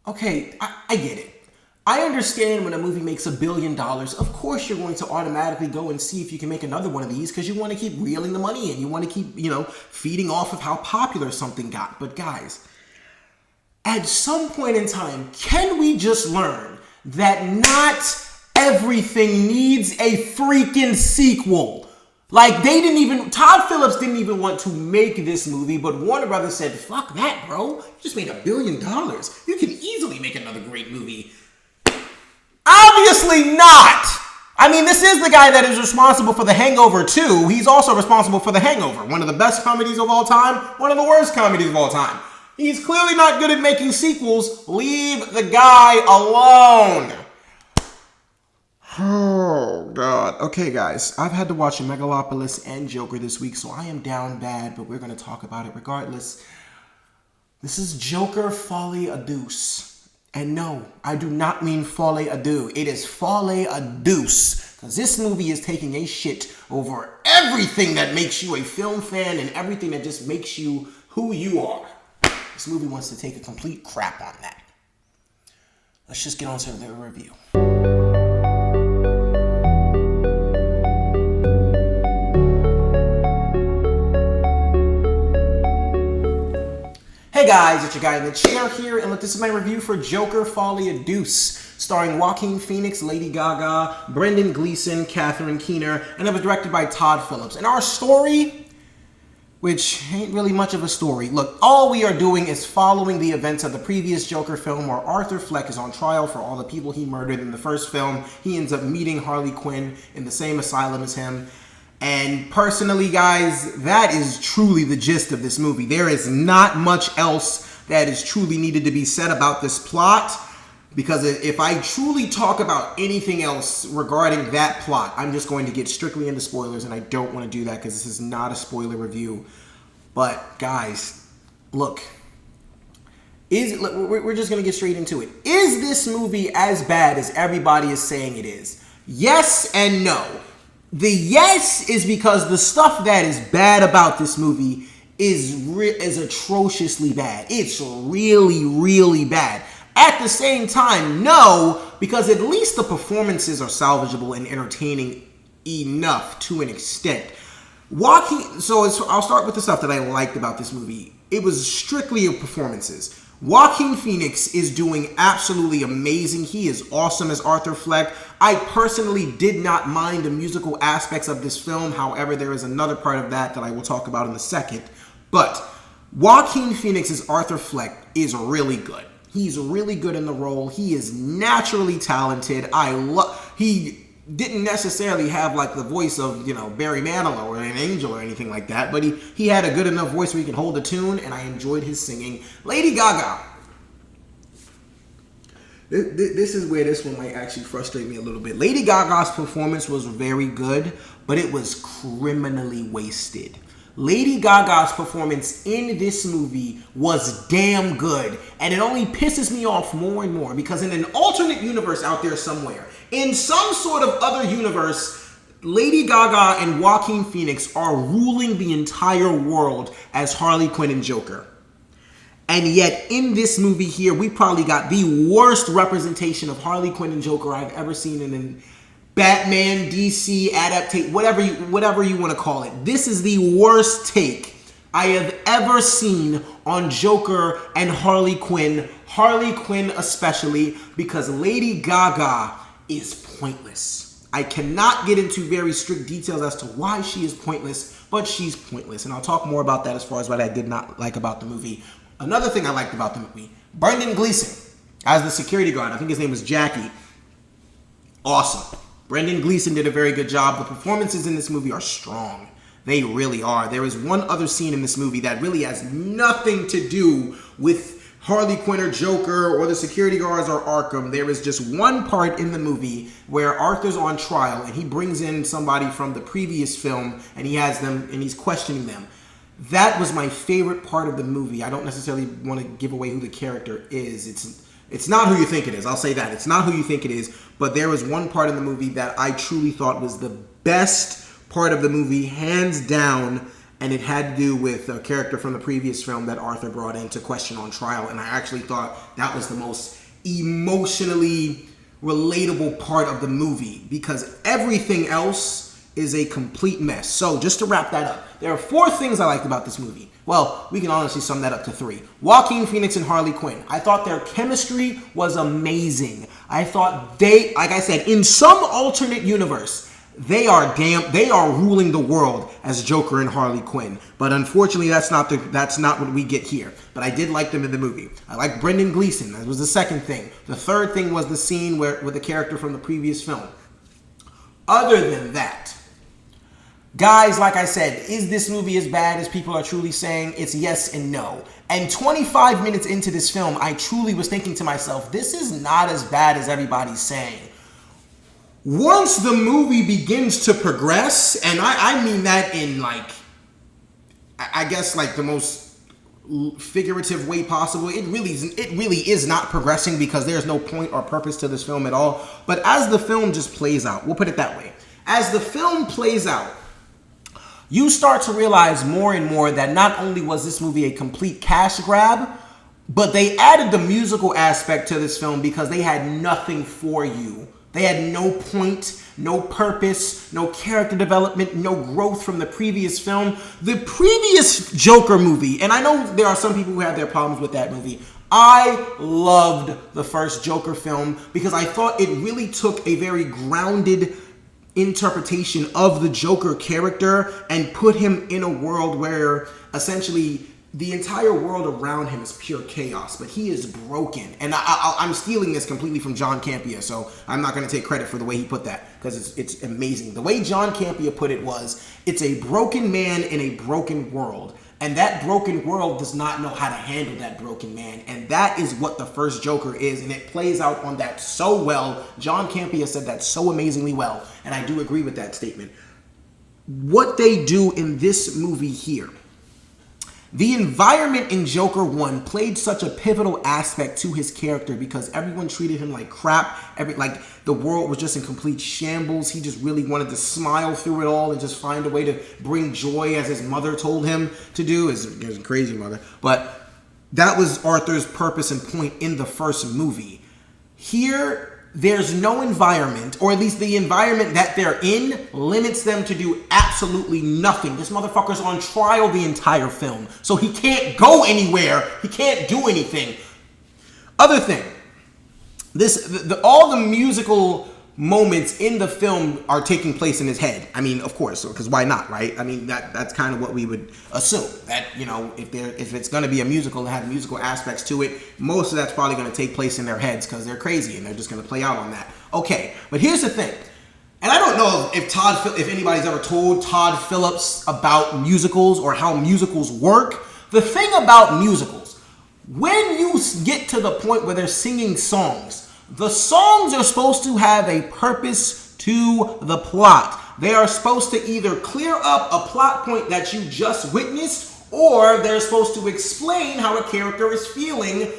Okay, I get it. I understand when a movie makes $1 billion, of course you're going to automatically go and see if you can make another one of these because you want to keep reeling the money in. You want to keep, feeding off of how popular something got. But guys, at some point in time, can we just learn that not everything needs a freaking sequel? Like, Todd Phillips didn't even want to make this movie, but Warner Brothers said, fuck that, bro. You just made $1 billion. You can easily make another great movie. Obviously not. I mean, this is the guy that is responsible for The Hangover 2. He's also responsible for The Hangover, one of the best comedies of all time, one of the worst comedies of all time. He's clearly not good at making sequels. Leave the guy alone. Oh, God. Okay, guys. I've had to watch Megalopolis and Joker this week, so I am down bad, but we're going to talk about it regardless. This is Joker Folie Duece. And no, I do not mean Folie à Deux. It is Folie à Duece. Because this movie is taking a shit over everything that makes you a film fan and everything that just makes you who you are. This movie wants to take a complete crap on that. Let's just get on to the review. Hey guys, it's your guy in the chair here, and look, this is my review for Joker Folie à Deux, starring Joaquin Phoenix, Lady Gaga, Brendan Gleeson, Catherine Keener, and it was directed by Todd Phillips. And our story, which ain't really much of a story. Look, all we are doing is following the events of the previous Joker film where Arthur Fleck is on trial for all the people he murdered in the first film. He ends up meeting Harley Quinn in the same asylum as him. And personally, guys, that is truly the gist of this movie. There is not much else that is truly needed to be said about this plot, because if I truly talk about anything else regarding that plot, I'm just going to get strictly into spoilers, and I don't want to do that because this is not a spoiler review. But guys, look, we're just going to get straight into it. Is this movie as bad as everybody is saying it is? Yes and no. The yes is because the stuff that is bad about this movie is atrociously bad. It's really, really bad. At the same time, no, because at least the performances are salvageable and entertaining enough to an extent. I'll start with the stuff that I liked about this movie. It was strictly performances. Joaquin Phoenix is doing absolutely amazing. He is awesome as Arthur Fleck. I personally did not mind the musical aspects of this film. However, there is another part of that I will talk about in a second. But Joaquin Phoenix as Arthur Fleck is really good. He's really good in the role. He is naturally talented. He didn't necessarily have like the voice of, Barry Manilow or an angel or anything like that, but he had a good enough voice where he could hold a tune, and I enjoyed his singing. Lady Gaga. This is where this one might actually frustrate me a little bit. Lady Gaga's performance was very good, but it was criminally wasted. Lady Gaga's performance in this movie was damn good, and it only pisses me off more and more because in an alternate universe out there somewhere, in some sort of other universe, Lady Gaga and Joaquin Phoenix are ruling the entire world as Harley Quinn and Joker. And yet, in this movie here, we probably got the worst representation of Harley Quinn and Joker I've ever seen in a Batman, DC, adaptation, whatever you want to call it. This is the worst take I have ever seen on Joker and Harley Quinn. Harley Quinn especially, because Lady Gaga is pointless. I cannot get into very strict details as to why she is pointless, but she's pointless. And I'll talk more about that as far as what I did not like about the movie. Another thing I liked about the movie, Brendan Gleeson as the security guard. I think his name was Jackie. Awesome. Brendan Gleeson did a very good job. The performances in this movie are strong. They really are. There is one other scene in this movie that really has nothing to do with Harley Quinn or Joker or the security guards or Arkham. There is just one part in the movie where Arthur's on trial and he brings in somebody from the previous film and he has them and he's questioning them. That was my favorite part of the movie. I don't necessarily want to give away who the character is. It's not who you think it is. I'll say that. It's not who you think it is. But there was one part in the movie that I truly thought was the best part of the movie, hands down. and it had to do with a character from the previous film that Arthur brought in to question on trial, and I actually thought that was the most emotionally relatable part of the movie, because everything else is a complete mess. So just to wrap that up, there are 4 things I liked about this movie. Well, we can honestly sum that up to 3. Joaquin Phoenix and Harley Quinn. I thought their chemistry was amazing. I thought they, like I said, in some alternate universe, they are ruling the world as Joker and Harley Quinn. But unfortunately, that's not what we get here. But I did like them in the movie. I like Brendan Gleeson. That was the second thing. The third thing was the scene with the character from the previous film. Other than that, guys, like I said, is this movie as bad as people are truly saying? It's yes and no. And 25 minutes into this film, I truly was thinking to myself, this is not as bad as everybody's saying. Once the movie begins to progress, and I mean that in like, I guess like the most figurative way possible, it really is not progressing, because there's no point or purpose to this film at all. But as the film just plays out, we'll put it that way. As the film plays out, you start to realize more and more that not only was this movie a complete cash grab, but they added the musical aspect to this film because they had nothing for you. They had no point, no purpose, no character development, no growth from the previous film. The previous Joker movie, and I know there are some people who have their problems with that movie, I loved the first Joker film because I thought it really took a very grounded interpretation of the Joker character and put him in a world where essentially the entire world around him is pure chaos, but he is broken. And I'm stealing this completely from John Campea, so I'm not going to take credit for the way he put that, because it's amazing. The way John Campea put it was, it's a broken man in a broken world, and that broken world does not know how to handle that broken man, and that is what the first Joker is, and it plays out on that so well. John Campea said that so amazingly well, and I do agree with that statement. What they do in this movie here, the environment in Joker 1 played such a pivotal aspect to his character because everyone treated him like crap. Like the world was just in complete shambles. He just really wanted to smile through it all and just find a way to bring joy, as his mother told him to do. His crazy mother. But that was Arthur's purpose and point in the first movie. Here, there's no environment, or at least the environment that they're in limits them to do absolutely nothing. This motherfucker's on trial the entire film, so he can't go anywhere. He can't do anything. Other thing, all the musical moments in the film are taking place in his head. I mean, of course, because why not, right? I mean, that's kind of what we would assume, that, you know, if it's going to be a musical and have musical aspects to it, most of that's probably going to take place in their heads because they're crazy and they're just going to play out on that. Okay, but here's the thing. And I don't know if anybody's ever told Todd Phillips about musicals or how musicals work. The thing about musicals, when you get to the point where they're singing songs, the songs are supposed to have a purpose to the plot. They are supposed to either clear up a plot point that you just witnessed, or they're supposed to explain how a character is feeling,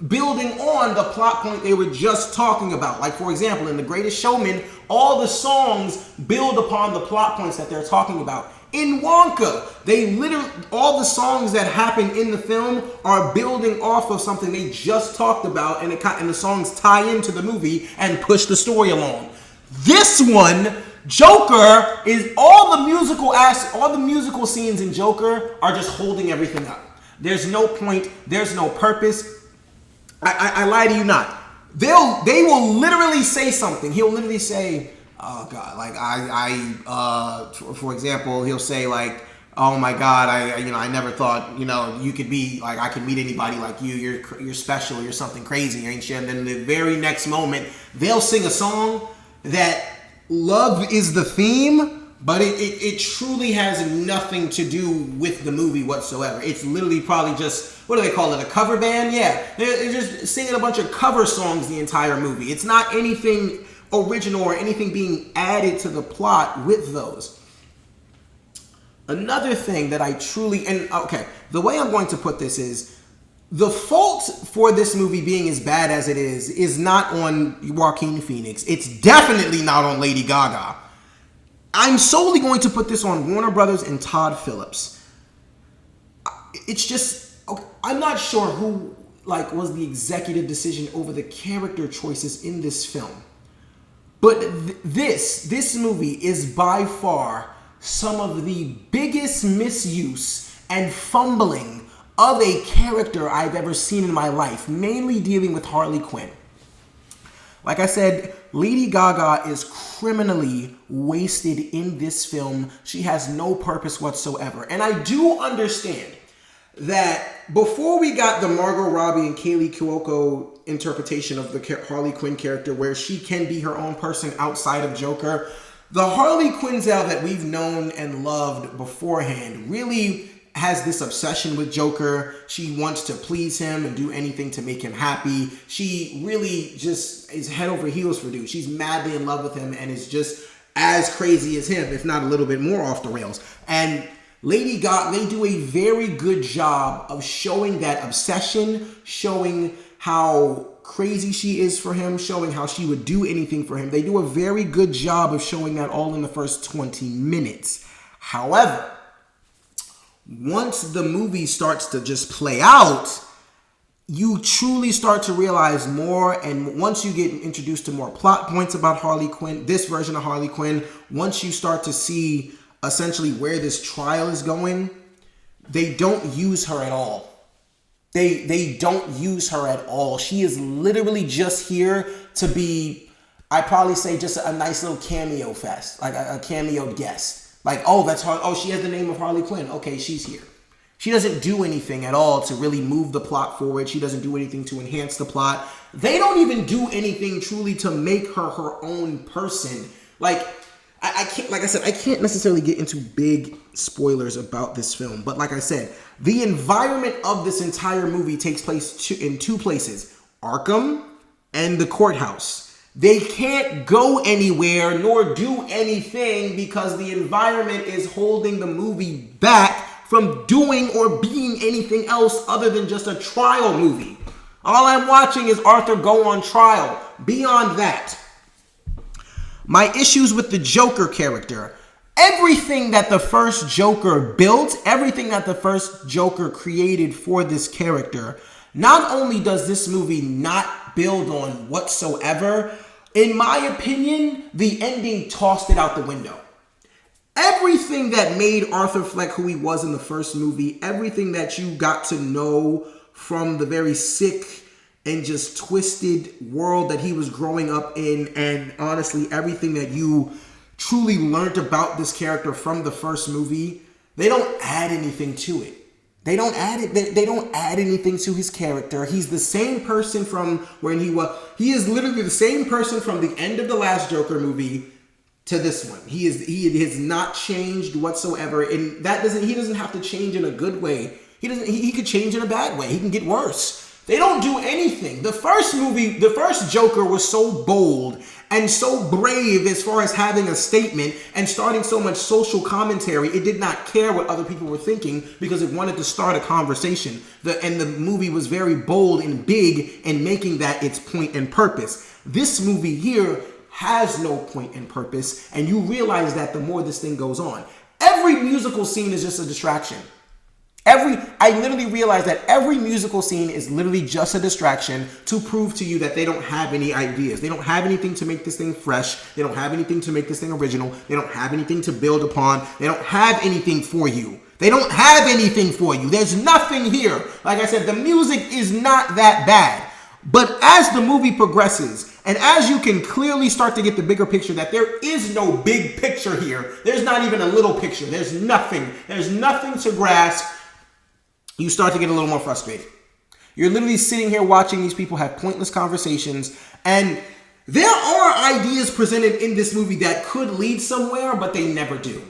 building on the plot point they were just talking about. Like, for example, in The Greatest Showman, all the songs build upon the plot points that they're talking about. In Wonka, all the songs that happen in the film are building off of something they just talked about, and the songs tie into the movie and push the story along. This one, Joker, is all the musical scenes in Joker are just holding everything up. There's no point, there's no purpose. I lie to you not. They will literally say something. He'll literally say, oh God, like for example, he'll say like, oh my God, I never thought, you could be like, I could meet anybody like you. You're special. You're something crazy, ain't you? And then the very next moment, they'll sing a song that love is the theme, but it truly has nothing to do with the movie whatsoever. It's literally probably just, what do they call it, a cover band? Yeah, they're just singing a bunch of cover songs the entire movie. It's not anything original or anything being added to the plot with those. Another thing that I truly, the way I'm going to put this is, the fault for this movie being as bad as it is not on Joaquin Phoenix. It's definitely not on Lady Gaga. I'm solely going to put this on Warner Brothers and Todd Phillips. it's just, I'm not sure who like was the executive decision over the character choices in this film. But this movie is by far some of the biggest misuse and fumbling of a character I've ever seen in my life, mainly dealing with Harley Quinn. Like I said, Lady Gaga is criminally wasted in this film. She has no purpose whatsoever. And I do understand that before we got the Margot Robbie and Kaylee Cuoco interpretation of the Harley Quinn character where she can be her own person outside of Joker, the Harley Quinzel that we've known and loved beforehand really has this obsession with Joker. She wants to please him and do anything to make him happy. She really just is head over heels for dude. She's madly in love with him and is just as crazy as him, if not a little bit more off the rails. And Lady Gaga, they do a very good job of showing that obsession, showing how crazy she is for him, showing how she would do anything for him. They do a very good job of showing that all in the first 20 minutes. However, once the movie starts to just play out, you truly start to realize more, and once you get introduced to more plot points about Harley Quinn, this version of Harley Quinn, once you start to see essentially where this trial is going, they don't use her at all. They don't use her at all. She is literally just here to be, I'd probably say, just a nice little cameo fest, like a cameo guest. Like, oh, that's her. Oh, she has the name of Harley Quinn. Okay, she's here. She doesn't do anything at all to really move the plot forward. She doesn't do anything to enhance the plot. They don't even do anything truly to make her her own person. Like, I can't, like I said, I can't necessarily get into big spoilers about this film. But like I said, the environment of this entire movie takes place in two places: Arkham and the courthouse. They can't go anywhere nor do anything because the environment is holding the movie back from doing or being anything else other than just a trial movie. All I'm watching is Arthur go on trial. Beyond that, my issues with the Joker character, everything that the first Joker built, everything that the first Joker created for this character, not only does this movie not build on whatsoever, in my opinion, the ending tossed it out the window. Everything that made Arthur Fleck who he was in the first movie, everything that you got to know from the very sick and just twisted world that he was growing up in, and honestly, everything that you truly learned about this character from the first movie, they don't add anything to it. They don't add it. They don't add anything to his character. He's the same person from when he was. He is literally the same person from the end of the last Joker movie to this one. He has not changed whatsoever, and that doesn't. He doesn't have to change in a good way. He doesn't. He could change in a bad way. He can get worse. They don't do anything. The first movie, the first Joker was so bold and so brave as far as having a statement and starting so much social commentary. It did not care what other people were thinking because it wanted to start a conversation. And the movie was very bold and big in making that its point and purpose. This movie here has no point and purpose, and you realize that the more this thing goes on. Every musical scene is just a distraction. I literally realized that every musical scene is literally just a distraction to prove to you that they don't have any ideas. They don't have anything to make this thing fresh. They don't have anything to make this thing original. They don't have anything to build upon. They don't have anything for you. They don't have anything for you. There's nothing here. Like I said, the music is not that bad. But as the movie progresses, and as you can clearly start to get the bigger picture that there is no big picture here, there's not even a little picture. There's nothing. There's nothing to grasp. You start to get a little more frustrated. You're literally sitting here watching these people have pointless conversations, and there are ideas presented in this movie that could lead somewhere, but they never do.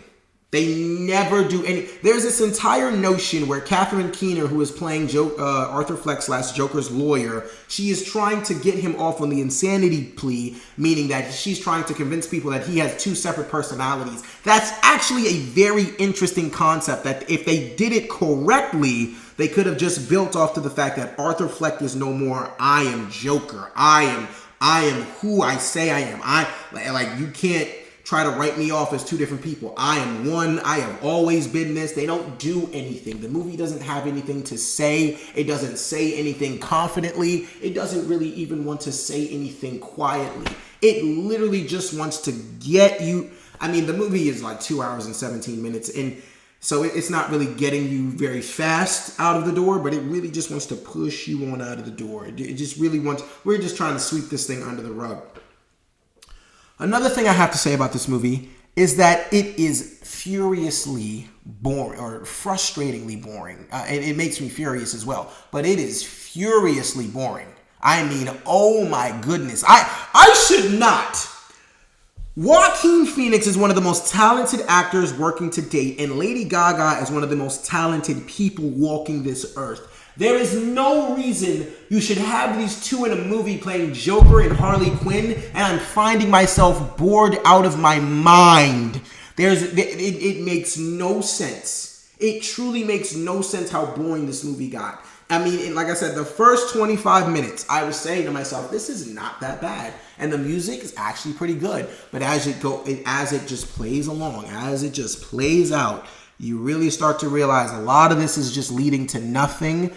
They never do any. There's this entire notion where Catherine Keener, who is playing Arthur Fleck / Joker's lawyer, she is trying to get him off on the insanity plea, meaning that she's trying to convince people that he has two separate personalities. That's actually a very interesting concept that if they did it correctly, they could have just built off to the fact that Arthur Fleck is no more, I am Joker. I am who I say I am. You can't try to write me off as two different people. I am one. I have always been this. They don't do anything. The movie doesn't have anything to say. It doesn't say anything confidently. It doesn't really even want to say anything quietly. It literally just wants to get you. I mean, the movie is like 2 hours and 17 minutes, and so it's not really getting you very fast out of the door, but it really just wants to push you on out of the door. It just really wants, we're just trying to sweep this thing under the rug. Another thing I have to say about this movie is that it is furiously boring, or frustratingly boring. It makes me furious as well, but it is furiously boring. I mean, oh my goodness. I should not. Joaquin Phoenix is one of the most talented actors working to date, and Lady Gaga is one of the most talented people walking this earth. There is no reason you should have these two in a movie playing Joker and Harley Quinn, and I'm finding myself bored out of my mind. It makes no sense. It truly makes no sense how boring this movie got. I mean, like I said, the first 25 minutes, I was saying to myself, this is not that bad. And the music is actually pretty good. But as it just plays along, as it just plays out, you really start to realize a lot of this is just leading to nothing.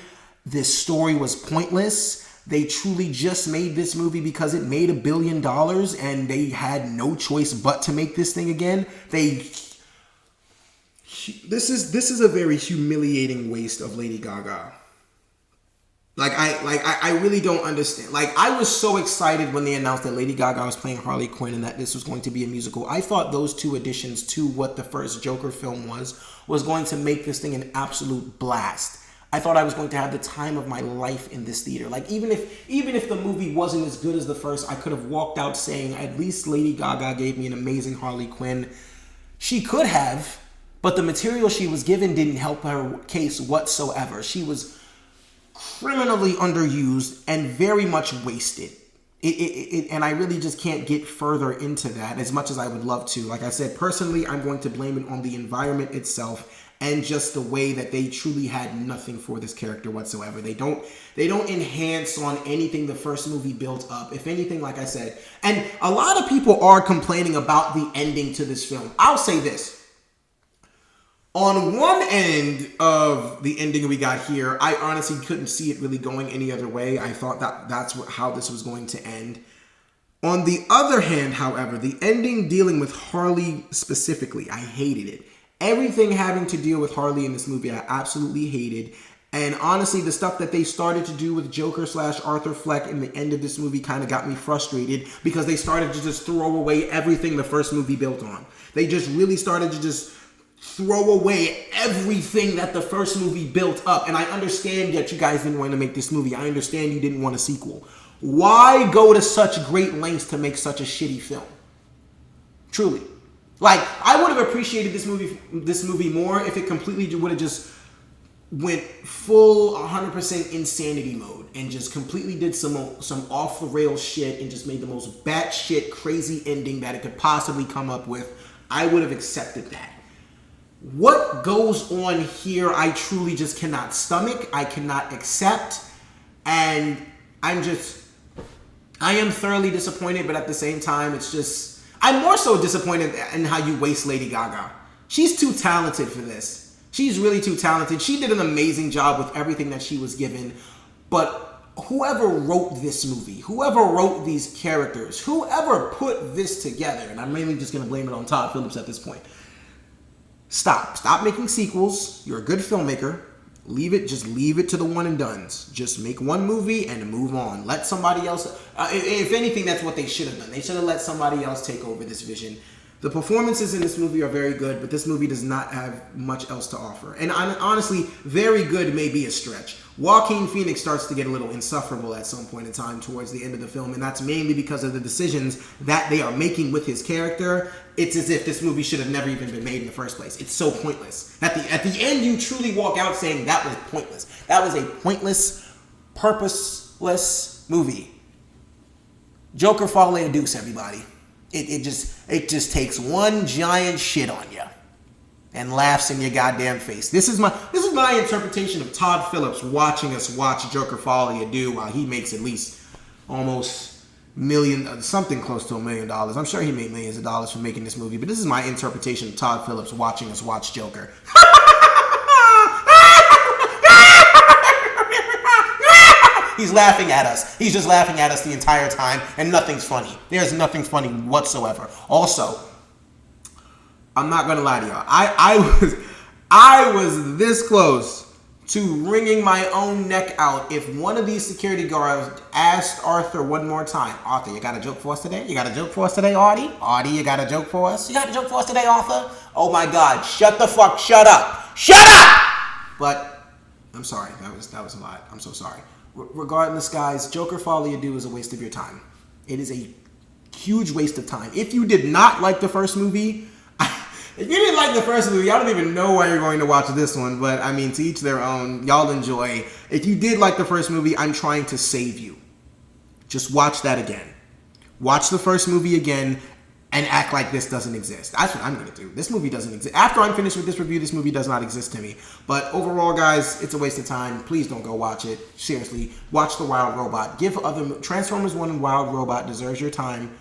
This story was pointless. They truly just made this movie because it made $1 billion and they had no choice but to make this thing again. This is a very humiliating waste of Lady Gaga. I really don't understand. Like, I was so excited when they announced that Lady Gaga was playing Harley Quinn and that this was going to be a musical. I thought those two additions to what the first Joker film was going to make this thing an absolute blast. I thought I was going to have the time of my life in this theater. Like, even if the movie wasn't as good as the first, I could have walked out saying, at least Lady Gaga gave me an amazing Harley Quinn. She could have, but the material she was given didn't help her case whatsoever. She was criminally underused and very much wasted. And I really just can't get further into that as much as I would love to. Like I said, personally, I'm going to blame it on the environment itself and just the way that they truly had nothing for this character whatsoever. They don't enhance on anything the first movie built up. If anything, like I said, and a lot of people are complaining about the ending to this film. I'll say this. On one end of the ending we got here, I honestly couldn't see it really going any other way. I thought that's how this was going to end. On the other hand, however, the ending dealing with Harley specifically, I hated it. Everything having to deal with Harley in this movie, I absolutely hated. And honestly, the stuff that they started to do with Joker / Arthur Fleck in the end of this movie kind of got me frustrated because they started to just throw away everything the first movie built on. They just really started to just throw away everything that the first movie built up. And I understand that you guys didn't want to make this movie. I understand you didn't want a sequel. Why go to such great lengths to make such a shitty film? Truly. Like, I would have appreciated this movie more if it completely would have just went full 100% insanity mode and just completely did some off the rails shit and just made the most batshit crazy ending that it could possibly come up with. I would have accepted that. What goes on here, I truly just cannot stomach. I cannot accept. And I am thoroughly disappointed, but at the same time, I'm more so disappointed in how you waste Lady Gaga. She's too talented for this. She's really too talented. She did an amazing job with everything that she was given. But whoever wrote this movie, whoever wrote these characters, whoever put this together, and I'm mainly just going to blame it on Todd Phillips at this point. Stop making sequels. You're a good filmmaker. Just leave it to the one and dones. Just make one movie and move on. Let somebody else, if anything, that's what they should have done. They should have let somebody else take over this vision. The performances in this movie are very good, but this movie does not have much else to offer. And honestly, very good may be a stretch. Joaquin Phoenix starts to get a little insufferable at some point in time towards the end of the film, and that's mainly because of the decisions that they are making with his character. It's as if this movie should have never even been made in the first place. It's so pointless. At the end, you truly walk out saying that was pointless. That was a pointless, purposeless movie. Joker, Folie, Duece, everybody. It just takes one giant shit on you and laughs in your goddamn face. This is my interpretation of Todd Phillips watching us watch Joker, Folie, while he makes at least almost something close to $1 million. I'm sure he made millions of dollars from making this movie, but this is my interpretation of Todd Phillips watching us watch Joker. He's laughing at us. He's just laughing at us the entire time, and nothing's funny. There's nothing funny whatsoever. Also, I'm not gonna lie to y'all. I was this close to wringing my own neck out if one of these security guards asked Arthur one more time, Arthur, you got a joke for us today? You got a joke for us today, Artie? Artie, you got a joke for us? You got a joke for us today, Arthur? Oh my God, shut up. Shut up! But I'm sorry, that was a lot. I'm so sorry. Regardless, guys, Joker Folie is a waste of your time. It is a huge waste of time. If you did not like the first movie, if you didn't like the first movie, y'all don't even know why you're going to watch this one. But I mean, to each their own. Y'all enjoy. If you did like the first movie, I'm trying to save you. Just watch that again. Watch the first movie again and act like this doesn't exist. That's what I'm going to do. This movie doesn't exist. After I'm finished with this review, this movie does not exist to me. But overall, guys, it's a waste of time. Please don't go watch it. Seriously, watch The Wild Robot. Transformers 1 and Wild Robot deserves your time.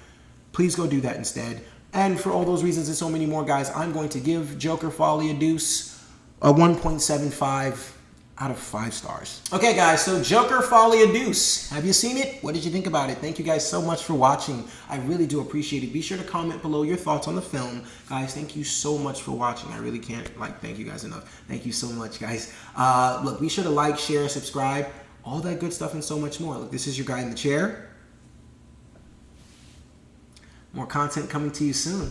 Please go do that instead. And for all those reasons and so many more, guys, I'm going to give Joker Folie Duece a 1.75 out of 5 stars. Okay, guys, so Joker Folie Duece. Have you seen it? What did you think about it? Thank you guys so much for watching. I really do appreciate it. Be sure to comment below your thoughts on the film. Guys, thank you so much for watching. I really can't, thank you guys enough. Thank you so much, guys. Look, be sure to like, share, subscribe, all that good stuff and so much more. Look, this is your guy in the chair. More content coming to you soon.